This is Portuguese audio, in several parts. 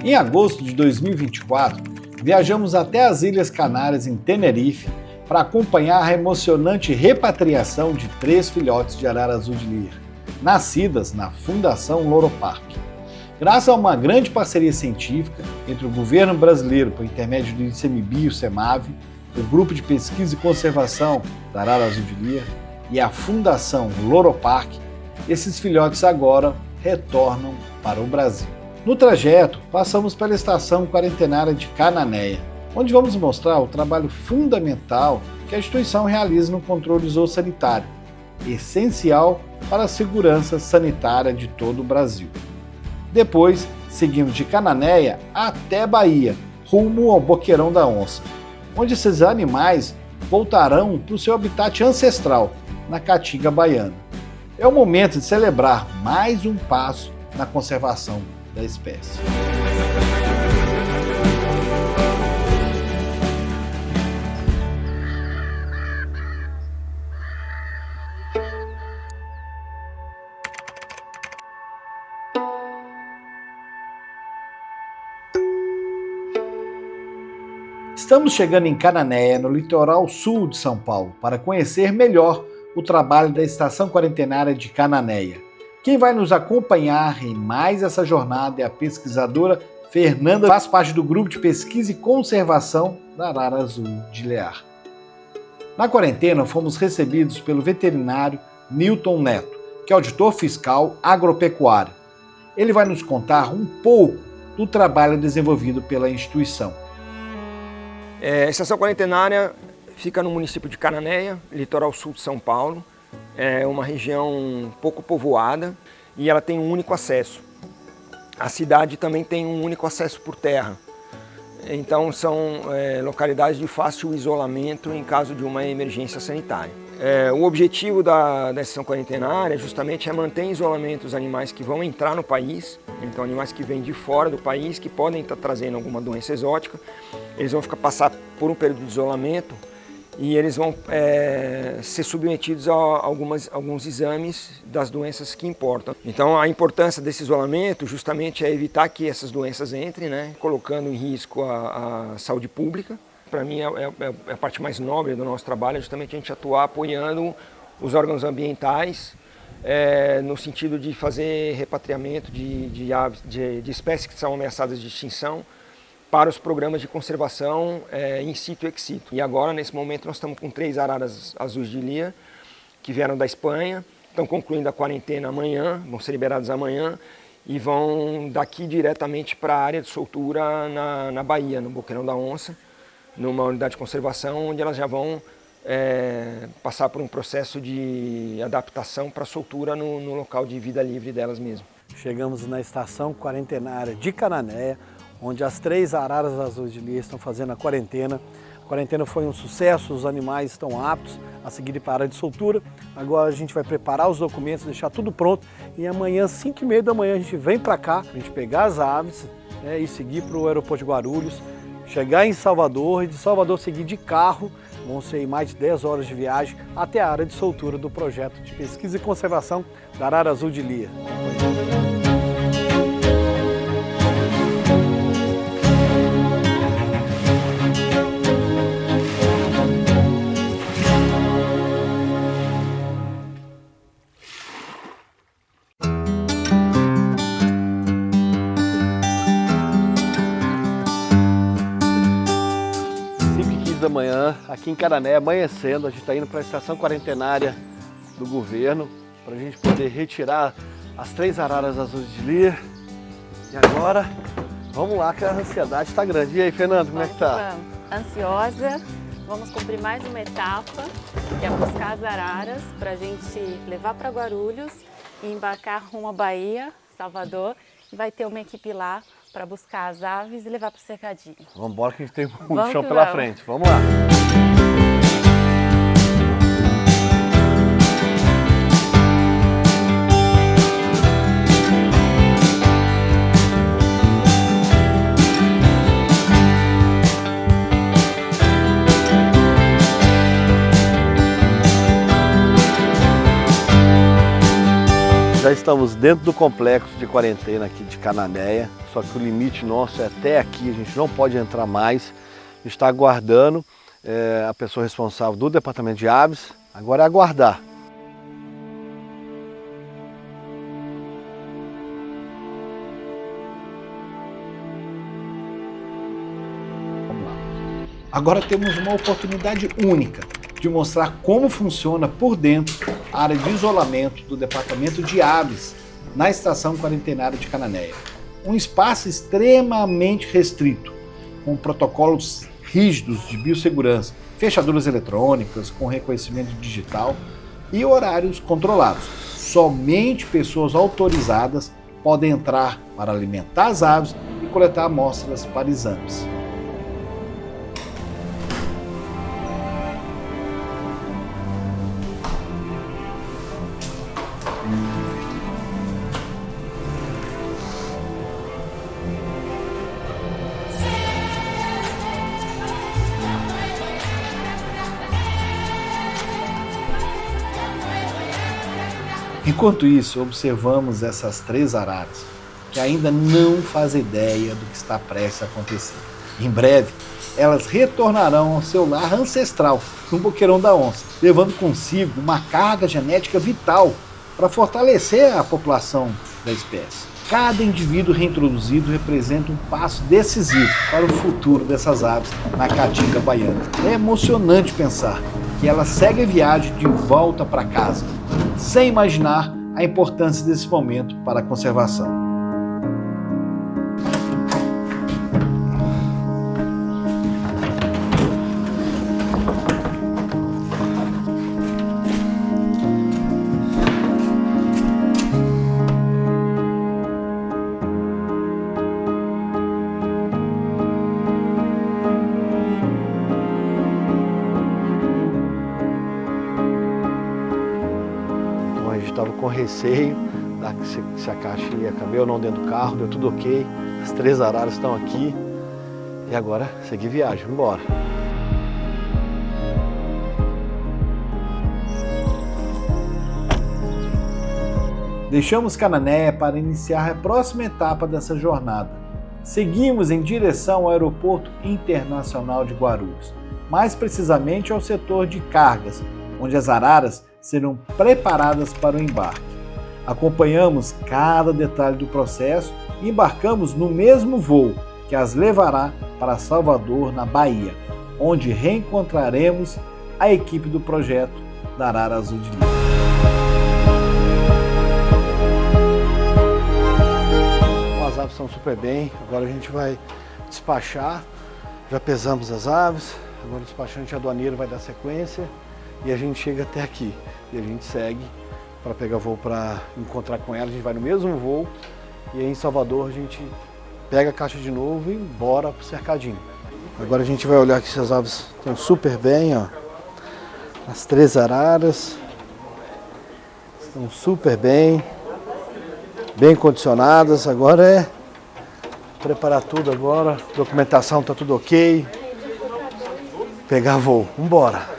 Em agosto de 2024, viajamos até as Ilhas Canárias em Tenerife para acompanhar a emocionante repatriação de 3 filhotes de arara azul de Lear, nascidas na Fundação Loro Park. Graças a uma grande parceria científica entre o governo brasileiro, por intermédio do ICMBio e o CEMAV, o Grupo de Pesquisa e Conservação da Arara Azul de Lear e a Fundação Loro Park, esses filhotes agora retornam para o Brasil. No trajeto, passamos pela estação quarentenária de Cananéia, onde vamos mostrar o trabalho fundamental que a instituição realiza no controle zoossanitário, essencial para a segurança sanitária de todo o Brasil. Depois, seguimos de Cananéia até Bahia, rumo ao Boqueirão da Onça, onde esses animais voltarão para o seu habitat ancestral, na Caatinga baiana. É o momento de celebrar mais um passo na conservação da espécie. Estamos chegando em Cananéia, no litoral sul de São Paulo, para conhecer melhor o trabalho da Estação Quarentenária de Cananéia. Quem vai nos acompanhar em mais essa jornada é a pesquisadora Fernanda, que faz parte do Grupo de Pesquisa e Conservação da Arara Azul de Lear. Na quarentena, fomos recebidos pelo veterinário Newton Neto, que é auditor fiscal agropecuário. Ele vai nos contar um pouco do trabalho desenvolvido pela instituição. A Estação Quarentenária fica no município de Cananéia, litoral sul de São Paulo. É uma região pouco povoada e ela tem um único acesso. A cidade também tem um único acesso por terra. Então são localidades de fácil isolamento em caso de uma emergência sanitária. O objetivo da Estação Quarentenária justamente é manter em isolamento os animais que vão entrar no país, então animais que vêm de fora do país, que podem estar trazendo alguma doença exótica. Eles vão passar por um período de isolamento e eles vão ser submetidos a alguns exames das doenças que importam. Então a importância desse isolamento justamente é evitar que essas doenças entrem, né, colocando em risco a saúde pública. Para mim é a parte mais nobre do nosso trabalho, é justamente a gente atuar apoiando os órgãos ambientais no sentido de fazer repatriamento de aves, de espécies que são ameaçadas de extinção, para os programas de conservação in situ e ex situ. E agora, nesse momento, nós estamos com 3 araras azuis de Lear, que vieram da Espanha, estão concluindo a quarentena amanhã, vão ser liberados amanhã, e vão daqui diretamente para a área de soltura na Bahia, no Boqueirão da Onça, numa unidade de conservação, onde elas já vão passar por um processo de adaptação para soltura no local de vida livre delas mesmo. Chegamos na Estação Quarentenária de Cananéia, onde as 3 araras azuis de Lear estão fazendo a quarentena. A quarentena foi um sucesso, os animais estão aptos a seguir para a área de soltura. Agora a gente vai preparar os documentos, deixar tudo pronto e amanhã, 5h30 da manhã, a gente vem para cá, a gente pegar as aves e seguir para o aeroporto de Guarulhos, chegar em Salvador e de Salvador seguir de carro. Vão ser mais de 10 horas de viagem até a área de soltura do projeto de pesquisa e conservação da Arara Azul de Lear. Da manhã, aqui em Cananéia, amanhecendo, a gente está indo para a estação quarentenária do governo para a gente poder retirar as 3 araras azuis de Lear. E agora, vamos lá que a ansiedade está grande. E aí, Fernando, como é que tá? Ansiosa, vamos cumprir mais uma etapa, que é buscar as araras para a gente levar para Guarulhos e embarcar rumo à Bahia, Salvador, e vai ter uma equipe lá para buscar as aves e levar para o cercadinho. Vamos embora que a gente tem muito chão pela frente. Vamos lá. Já Já estamos dentro do complexo de quarentena aqui de Cananéia, só que o limite nosso é até aqui, a gente não pode entrar mais. Está aguardando a pessoa responsável do departamento de aves, agora é aguardar. Agora temos uma oportunidade única de mostrar como funciona por dentro a área de isolamento do Departamento de Aves na Estação Quarentenária de Cananéia. Um espaço extremamente restrito, com protocolos rígidos de biossegurança, fechaduras eletrônicas com reconhecimento digital e horários controlados. Somente pessoas autorizadas podem entrar para alimentar as aves e coletar amostras para exames. Enquanto isso, observamos essas 3 araras, que ainda não fazem ideia do que está prestes a acontecer. Em breve, elas retornarão ao seu lar ancestral, no Boqueirão da Onça, levando consigo uma carga genética vital para fortalecer a população da espécie. Cada indivíduo reintroduzido representa um passo decisivo para o futuro dessas aves na caatinga baiana. É emocionante pensar que elas seguem a viagem de volta para casa, sem imaginar a importância desse momento para a conservação. Estava com receio se a caixa ia caber ou não dentro do carro, deu tudo ok. As 3 araras estão aqui e agora seguir viagem, vamos embora. Deixamos Cananéia para iniciar a próxima etapa dessa jornada. Seguimos em direção ao Aeroporto Internacional de Guarulhos, mais precisamente ao setor de cargas, onde as araras serão preparadas para o embarque. Acompanhamos cada detalhe do processo e embarcamos no mesmo voo que as levará para Salvador, na Bahia, onde reencontraremos a equipe do projeto da Arara Azul de Lírio. As aves estão super bem, agora a gente vai despachar, já pesamos as aves, agora o despachante aduaneiro vai dar sequência e a gente chega até aqui. E a gente segue para pegar voo para encontrar com ela, a gente vai no mesmo voo e aí em Salvador a gente pega a caixa de novo e bora pro cercadinho. Agora a gente vai olhar que essas aves estão super bem, ó. As 3 araras estão super bem, bem condicionadas. Agora é preparar tudo agora, documentação está tudo ok, pegar voo, vamos embora.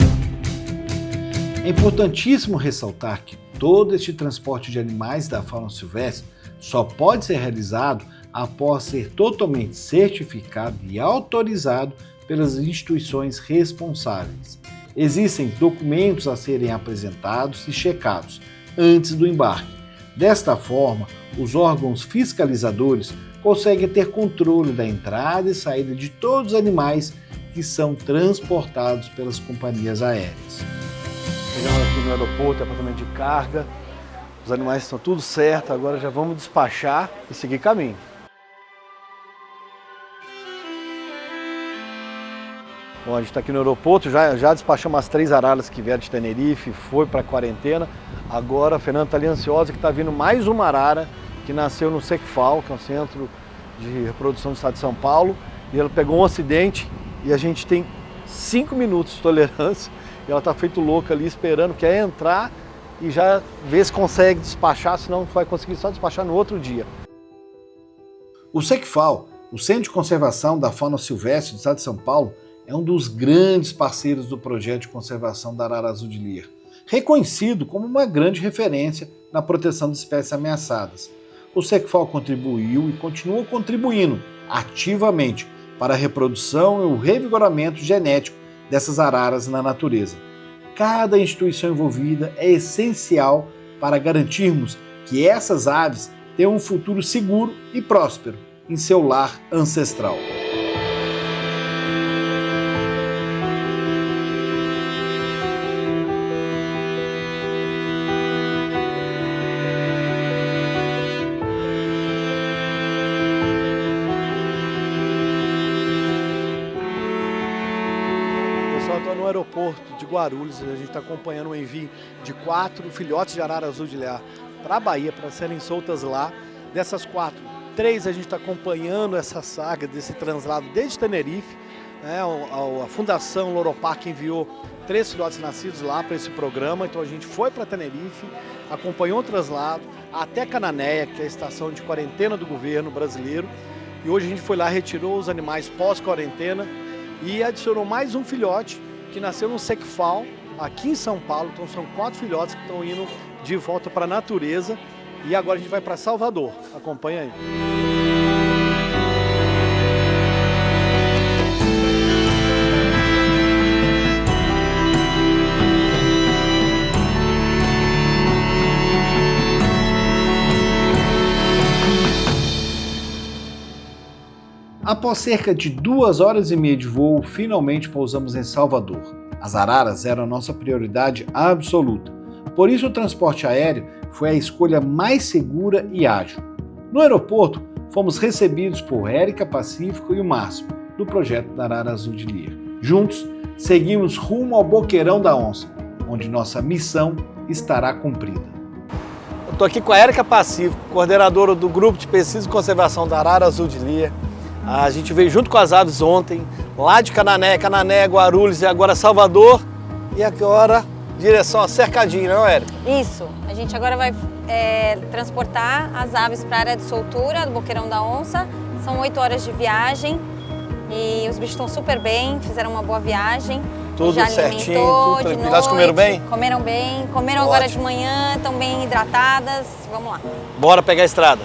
É importantíssimo ressaltar que todo este transporte de animais da fauna silvestre só pode ser realizado após ser totalmente certificado e autorizado pelas instituições responsáveis. Existem documentos a serem apresentados e checados antes do embarque. Desta forma, os órgãos fiscalizadores conseguem ter controle da entrada e saída de todos os animais que são transportados pelas companhias aéreas. Chegamos aqui no aeroporto, departamento de carga, os animais estão tudo certo, agora já vamos despachar e seguir caminho. Bom, a gente está aqui no aeroporto, já despachamos as 3 araras que vieram de Tenerife, foi para a quarentena. Agora a Fernanda está ali ansiosa que está vindo mais uma arara que nasceu no Secfal, que é um centro de reprodução do estado de São Paulo. E ela pegou um acidente e a gente tem 5 minutos de tolerância. E ela está feito louca ali esperando, quer entrar e já ver se consegue despachar, senão vai conseguir só despachar no outro dia. O Secfal, o Centro de Conservação da Fauna Silvestre do estado de São Paulo, é um dos grandes parceiros do projeto de conservação da Arara Azul de Lírio. reconhecido como uma grande referência na proteção de espécies ameaçadas. O Secfal contribuiu e continua contribuindo ativamente para a reprodução e o revigoramento genético dessas araras na natureza. Cada instituição envolvida é essencial para garantirmos que essas aves tenham um futuro seguro e próspero em seu lar ancestral. Estou no aeroporto de Guarulhos, a gente está acompanhando o envio de 4 filhotes de arara azul de lear para a Bahia, para serem soltas lá. Dessas 4, 3 a gente está acompanhando essa saga desse translado desde Tenerife. A Fundação Loroparque enviou 3 filhotes nascidos lá para esse programa, então a gente foi para Tenerife, acompanhou o translado até Cananéia, que é a estação de quarentena do governo brasileiro, e hoje a gente foi lá, retirou os animais pós-quarentena e adicionou mais um filhote que nasceu no Secfal, aqui em São Paulo. Então são 4 filhotes que estão indo de volta para a natureza. E agora a gente vai para Salvador. Acompanha aí. Após cerca de 2 horas e meia de voo, finalmente pousamos em Salvador. As araras eram a nossa prioridade absoluta. Por isso o transporte aéreo foi a escolha mais segura e ágil. No aeroporto, fomos recebidos por Érica Pacífico e o Márcio, do projeto da Arara Azul de Lear. Juntos, seguimos rumo ao Boqueirão da Onça, onde nossa missão estará cumprida. Eu estou aqui com a Érica Pacífico, coordenadora do Grupo de Pesquisa e Conservação da Arara Azul de Lear. A gente veio junto com as aves ontem, lá de Canané, Guarulhos e agora Salvador. E agora, direção a Cercadinho, não, Érica? Isso. A gente agora vai transportar as aves para a área de soltura do Boqueirão da Onça. São 8 horas de viagem e os bichos estão super bem, fizeram uma boa viagem. Tudo já certinho, alimentou, tudo de tranquilo. noite, Elas comeram bem? Comeram bem, comeram Ótimo. Agora de manhã, estão bem hidratadas. Vamos lá. Bora pegar a estrada.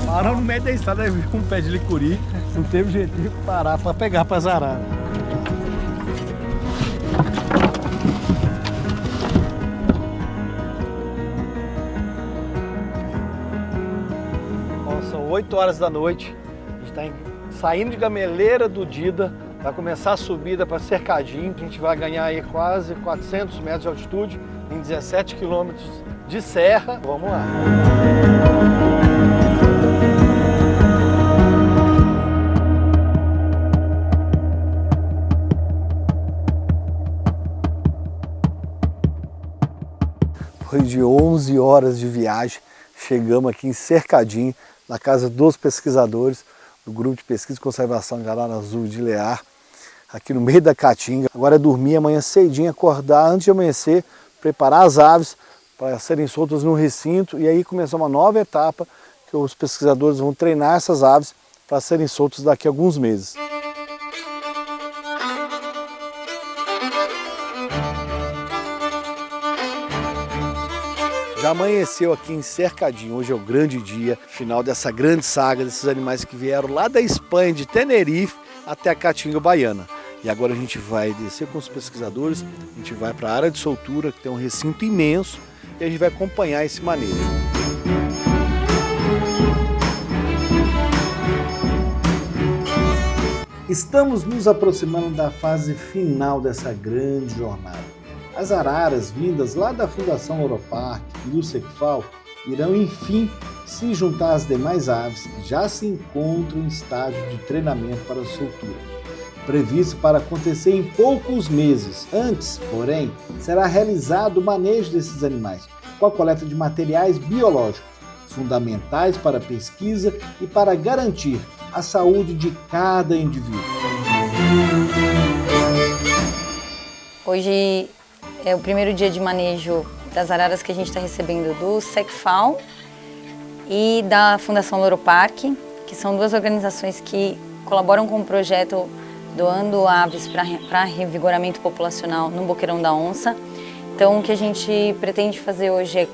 Parou no meio da estrada, aí viu um pé de licuri, não teve jeito de parar para pegar para as araras. Bom, são 8 horas da noite, a gente está saindo de Gameleira do Dida, vai começar a subida para Cercadinho, a gente vai ganhar aí quase 400 metros de altitude, em 17 quilômetros de serra. Vamos lá. Depois de 11 horas de viagem, chegamos aqui em Cercadinho, na casa dos pesquisadores do Grupo de Pesquisa e Conservação de Arara Azul de Lear, aqui no meio da Caatinga. Agora é dormir amanhã cedinho, acordar antes de amanhecer, preparar as aves para serem soltas no recinto e aí começar uma nova etapa que os pesquisadores vão treinar essas aves para serem soltas daqui a alguns meses. Já amanheceu aqui em Cercadinho, hoje é o grande dia, final dessa grande saga desses animais que vieram lá da Espanha, de Tenerife, até a Caatinga Baiana. E agora a gente vai descer com os pesquisadores, a gente vai para a área de soltura, que tem um recinto imenso, e a gente vai acompanhar esse manejo. Estamos nos aproximando da fase final dessa grande jornada. As araras vindas lá da Fundação Loroparque e do Secfal irão, enfim, se juntar às demais aves que já se encontram em estágio de treinamento para a soltura, previsto para acontecer em poucos meses. Antes, porém, será realizado o manejo desses animais, com a coleta de materiais biológicos, fundamentais para a pesquisa e para garantir a saúde de cada indivíduo. Hoje é o primeiro dia de manejo das araras que a gente está recebendo do SECFAL e da Fundação Loro Parque, que são duas organizações que colaboram com o projeto doando aves para revigoramento populacional no Boqueirão da Onça. Então o que a gente pretende fazer hoje é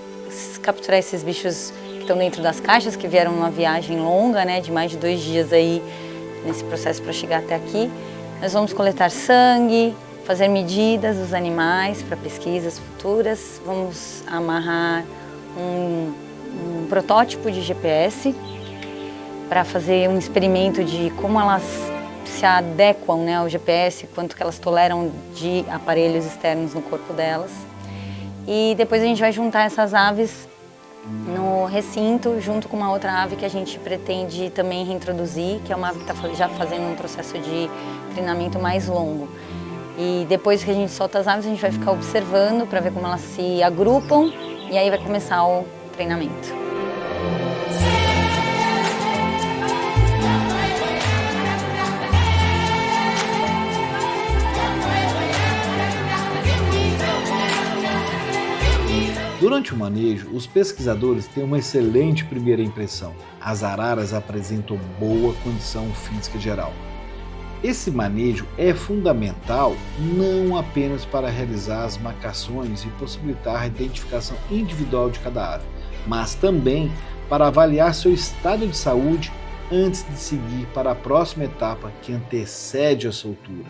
capturar esses bichos que estão dentro das caixas, que vieram numa viagem longa, né, de mais de 2 dias aí nesse processo para chegar até aqui. Nós vamos coletar sangue, fazer medidas dos animais para pesquisas futuras, vamos amarrar um protótipo de GPS para fazer um experimento de como elas se adequam, né, ao GPS, quanto que elas toleram de aparelhos externos no corpo delas. E depois a gente vai juntar essas aves no recinto, junto com uma outra ave que a gente pretende também reintroduzir, que é uma ave que está já fazendo um processo de treinamento mais longo. E depois que a gente solta as aves, a gente vai ficar observando para ver como elas se agrupam e aí vai começar o treinamento. Durante o manejo, os pesquisadores têm uma excelente primeira impressão. As araras apresentam boa condição física geral. Esse manejo é fundamental não apenas para realizar as marcações e possibilitar a identificação individual de cada ave, mas também para avaliar seu estado de saúde antes de seguir para a próxima etapa que antecede a soltura.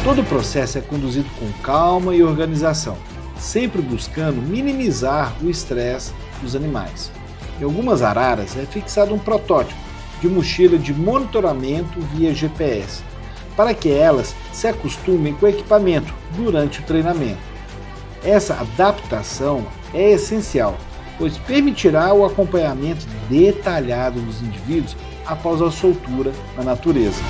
Todo o processo é conduzido com calma e organização, sempre buscando minimizar o estresse dos animais. Em algumas araras é fixado um protótipo de mochila de monitoramento via GPS, para que elas se acostumem com o equipamento durante o treinamento. Essa adaptação é essencial, pois permitirá o acompanhamento detalhado dos indivíduos após a soltura na natureza.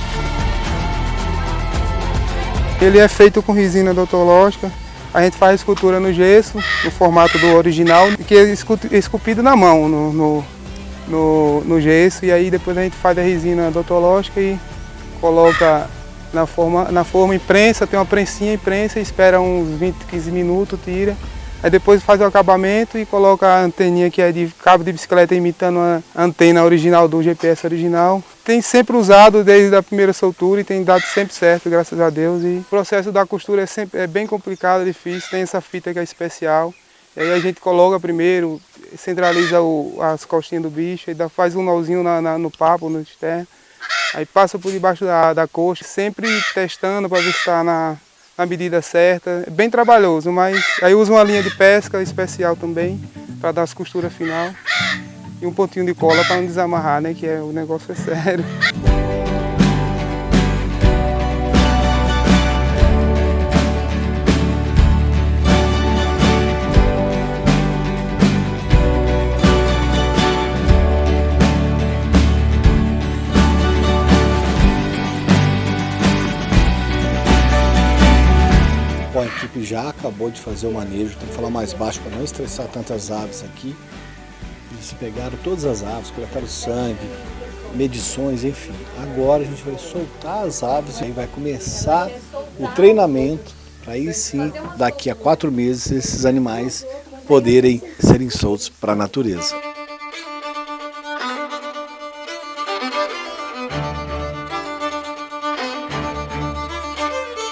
Ele é feito com resina odontológica, a gente faz a escultura no gesso, no formato do original, que é esculpido na mão no gesso, e aí depois a gente faz a resina odontológica e coloca na forma imprensa, tem uma prensinha, imprensa, espera uns 20, 15 minutos, tira. Aí depois faz o acabamento e coloca a anteninha que é de cabo de bicicleta imitando a antena original do GPS original. Tem sempre usado desde a primeira soltura e tem dado sempre certo, graças a Deus. E o processo da costura é bem complicado, difícil, tem essa fita que é especial. E aí a gente coloca primeiro, centraliza as costinhas do bicho, e faz um nozinho no papo, no externo. Aí passa por debaixo da coxa, sempre testando para ver se está na medida certa. É bem trabalhoso, mas aí usa uma linha de pesca especial também para dar as costuras final e um pontinho de cola para não desamarrar, né, que o negócio é sério. Bom, a equipe já acabou de fazer o manejo, tem que falar mais baixo para não estressar tantas aves aqui. Eles pegaram todas as aves, coletaram sangue, medições, enfim. Agora a gente vai soltar as aves e aí vai começar o treinamento para aí sim, daqui a 4 meses, esses animais poderem serem soltos para a natureza.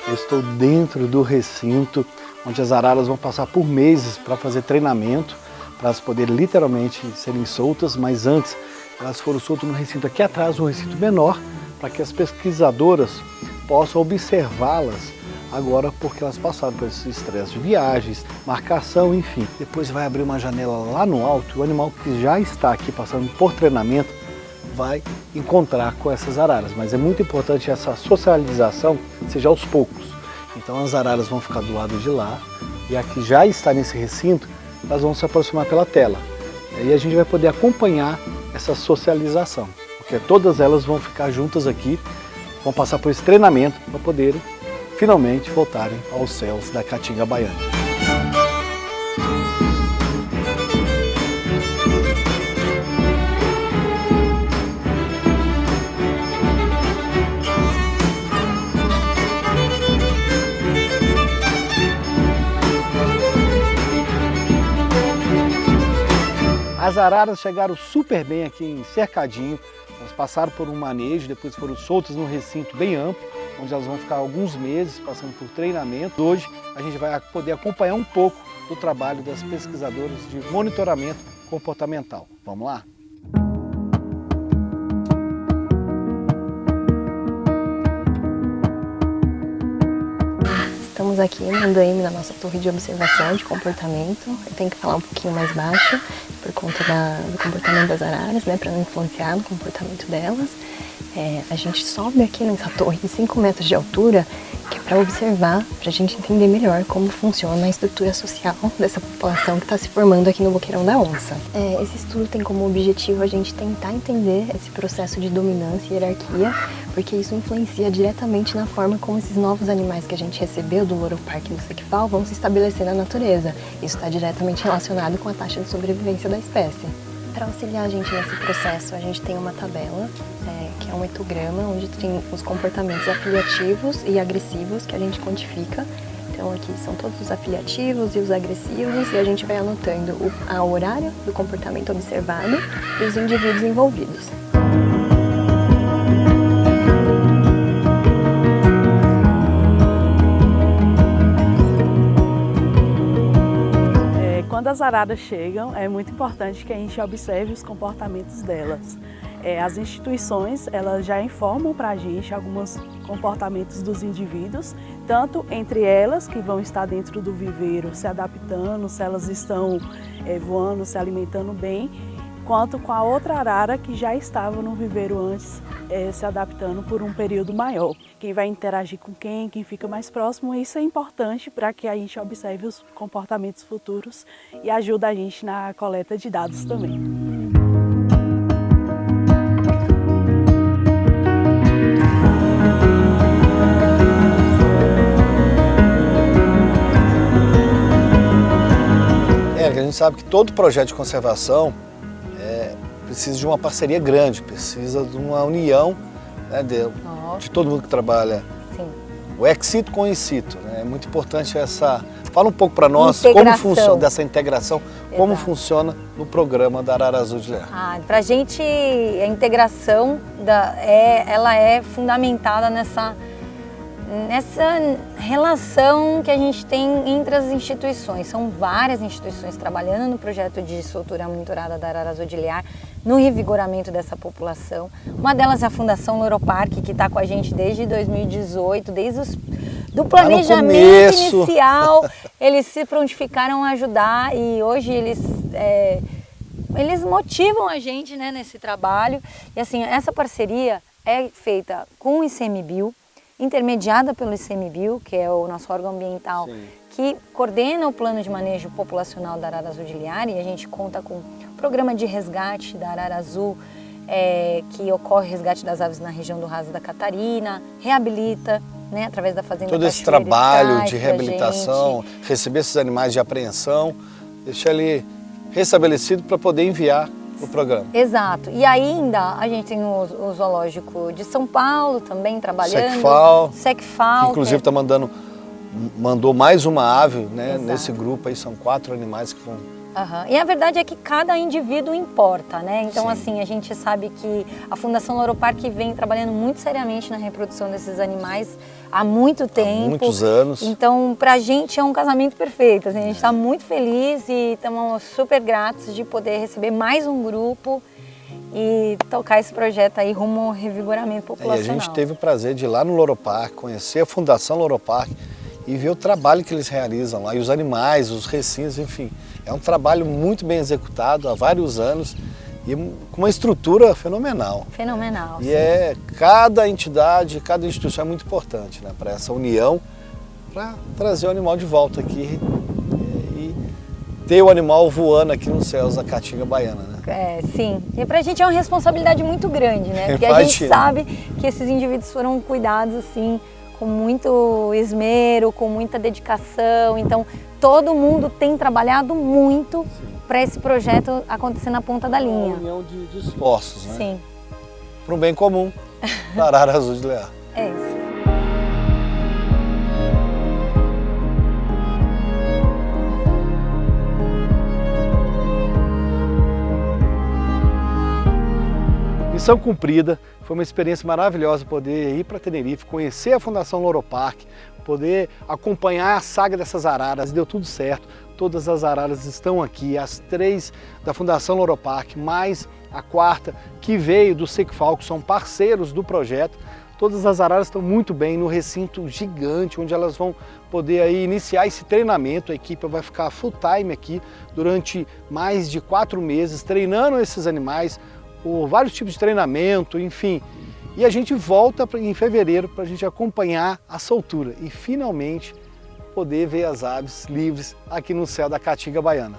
Eu estou dentro do recinto, onde as araras vão passar por meses para fazer treinamento, para elas poderem literalmente serem soltas, mas antes elas foram soltas no recinto aqui atrás, um recinto menor, para que as pesquisadoras possam observá-las agora, porque elas passaram por esse estresse de viagens, marcação, enfim. Depois vai abrir uma janela lá no alto e o animal que já está aqui passando por treinamento vai encontrar com essas araras, mas é muito importante essa socialização seja aos poucos. Então as araras vão ficar do lado de lá e a que já está nesse recinto, elas vão se aproximar pela tela. E aí a gente vai poder acompanhar essa socialização, ok? porque todas elas vão ficar juntas aqui, vão passar por esse treinamento para poderem finalmente voltarem aos céus da Caatinga Baiana. As araras chegaram super bem aqui em Cercadinho, elas passaram por um manejo, depois foram soltas num recinto bem amplo, onde elas vão ficar alguns meses passando por treinamento. Hoje a gente vai poder acompanhar um pouco do trabalho das pesquisadoras de monitoramento comportamental. Vamos lá? Estamos aqui no andaime da nossa torre de observação de comportamento. Eu tenho que falar um pouquinho mais baixo por conta do comportamento das araras, né, para não influenciar no comportamento delas. A gente sobe aqui nessa torre de 5 metros de altura, que é para observar, para a gente entender melhor como funciona a estrutura social dessa população que está se formando aqui no Boqueirão da Onça. Esse estudo tem como objetivo a gente tentar entender esse processo de dominância e hierarquia, porque isso influencia diretamente na forma como esses novos animais que a gente recebeu do Loropark e do Secfal vão se estabelecer na natureza. Isso está diretamente relacionado com a taxa de sobrevivência da espécie. Para auxiliar a gente nesse processo, a gente tem uma tabela, que é um etograma, onde tem os comportamentos afiliativos e agressivos que a gente quantifica. Então aqui são todos os afiliativos e os agressivos, e a gente vai anotando o horário do comportamento observado e os indivíduos envolvidos. Quando as araras chegam, é muito importante que a gente observe os comportamentos delas. As instituições, elas já informam para a gente alguns comportamentos dos indivíduos, tanto entre elas, que vão estar dentro do viveiro se adaptando, se elas estão voando, se alimentando bem, quanto com a outra arara que já estava no viveiro antes, se adaptando por um período maior. Quem vai interagir com quem fica mais próximo, isso é importante para que a gente observe os comportamentos futuros e ajuda a gente na coleta de dados também. A gente sabe que todo projeto de conservação precisa de uma parceria grande, precisa de uma união, né, de todo mundo que trabalha. Sim. O ex situ com o in situ, né? É muito importante essa... Fala um pouco para nós como funciona dessa integração, Exato. Como funciona no programa da Arara Azul de Lear. Para a gente, a integração ela é fundamentada nessa relação que a gente tem entre as instituições. São várias instituições trabalhando no projeto de soltura monitorada da Arara Azul de Lear, no revigoramento dessa população. Uma delas é a Fundação Loropark, que está com a gente desde 2018, desde do planejamento inicial. Eles se prontificaram a ajudar e hoje eles motivam a gente, né, nesse trabalho. E assim, essa parceria é feita com o ICMBio, intermediada pelo ICMBio, que é o nosso órgão ambiental, sim, que coordena o plano de manejo populacional da Arara Azul de Lear, e a gente conta com o programa de resgate da Arara Azul, que ocorre resgate das aves na região do Raso da Catarina, reabilita, né, através da Fazenda todo esse trabalho de reabilitação, receber esses animais de apreensão, deixar ele restabelecido para poder enviar o programa. Exato. E ainda a gente tem o Zoológico de São Paulo também trabalhando. Secfal. Que inclusive mandou mais uma ave, né, nesse grupo aí, são 4 animais que vão... E a verdade é que cada indivíduo importa, né? Então, sim, assim, a gente sabe que a Fundação Loropark vem trabalhando muito seriamente na reprodução desses animais há muito tempo. Há muitos anos. Então, pra gente é um casamento perfeito. Assim, a gente está muito feliz e estamos super gratos de poder receber mais um grupo e tocar esse projeto aí rumo ao revigoramento populacional. E a gente teve o prazer de ir lá no Loropark, conhecer a Fundação Loropark e ver o trabalho que eles realizam lá, e os animais, os recintos, enfim. É um trabalho muito bem executado há vários anos e com uma estrutura fenomenal. Fenomenal. E cada entidade, cada instituição é muito importante, né, para essa união, para trazer o animal de volta aqui e ter o animal voando aqui nos céus da Caatinga Baiana, né? Sim. E pra gente é uma responsabilidade muito grande, né? Porque a gente sabe que esses indivíduos foram cuidados, assim, com muito esmero, com muita dedicação. Então, todo mundo tem trabalhado muito para esse projeto acontecer na ponta da linha. Uma união de esforços, né? Sim. Para um bem comum da Arara Azul de Lear. É isso. Missão cumprida, foi uma experiência maravilhosa poder ir para Tenerife, conhecer a Fundação Loropark, poder acompanhar a saga dessas araras, deu tudo certo. Todas as araras estão aqui, as 3 da Fundação Loropark, mais a 4ª que veio do SECFAL, que são parceiros do projeto. Todas as araras estão muito bem no recinto gigante, onde elas vão poder aí iniciar esse treinamento. A equipe vai ficar full time aqui durante mais de 4 meses, treinando esses animais, por vários tipos de treinamento, enfim. E a gente volta em fevereiro para a gente acompanhar a soltura e finalmente poder ver as aves livres aqui no céu da Caatinga Baiana.